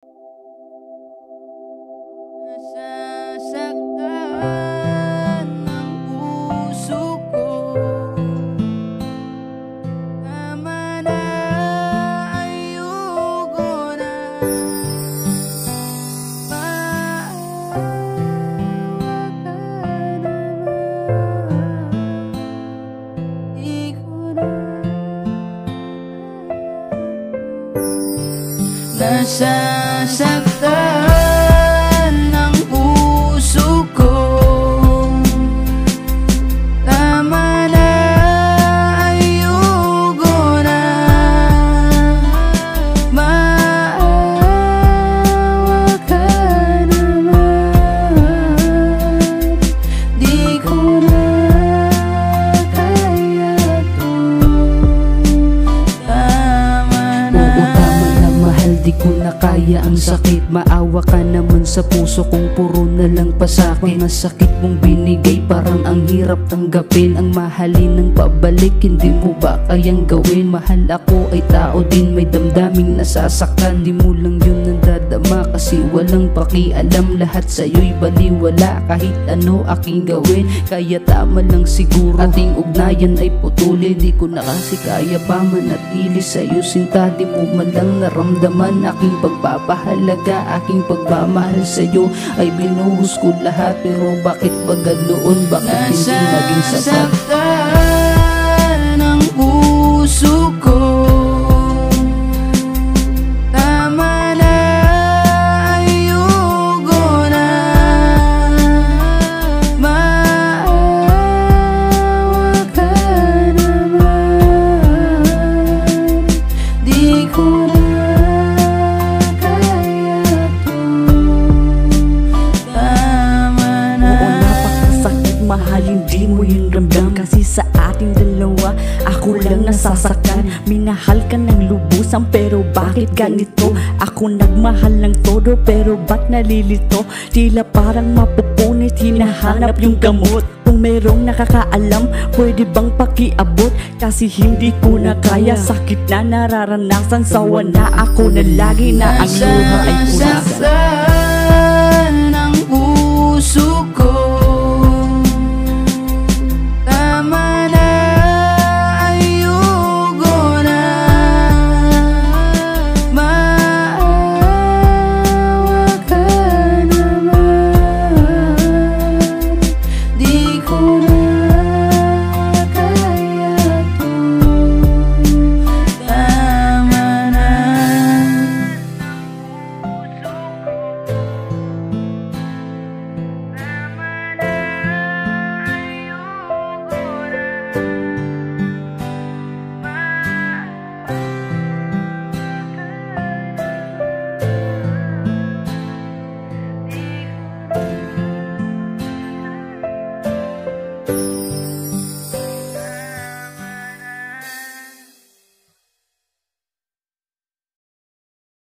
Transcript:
Nasasaktan ng puso ko. Tama na, ayoko na. Maawa ka naman. Di ko na nasasaktan ng puso ko. Tama na, ayoko na. Maawa ka naman. Di ko na kaya to. Tama na. Oo, tama na mahal, di ko na kaya ang sakit. Maawa ka naman sa puso kong puro na lang pasakit. Mga sakit mong binigay parang ang hirap tanggapin. Ang mahalin ng pabalik, hindi mo ba kayang gawin? Mahal ako ay tao din, may damdaming nasasaktan. Di mo lang yun nandadama kasi walang pakialam. Lahat sa'yo'y baliwala, kahit ano aking gawin. Kaya tama lang siguro ating ugnayan ay putulin. Di ko na kasi kaya pa manatili sa'yo sinta. Di mo man lang naramdaman aking pagpapahalaga. Aking pagmamahal sa'yo ay binuhos ko lahat. Pero bakit ba ganoon? Bakit hindi naging sapat? Nasasaktan ng puso ko. Tama na, ayoko na. Maawa ka naman. Di ko na kaya to. Tama na. Oo, napakasakit mahal, hindi mo yun ramdam. Kasi sa ating dalawa, ako lang nasasaktan. Minahal ka ng lubusan, pero bakit ganito? Ako nagmahal ng todo, pero ba't nalilito? Tila parang mapupunit, hinahanap yung gamot. Kung merong nakakaalam, pwede bang pakiabot? Kasi hindi ko na kaya, sakit na nararanasan. Sawa na ako na lagi na ang luha ay punasan. Nasasaktan ng puso ko. Tama na, ayoko na. Maawa ka naman. Di ko na kaya to. Tama na.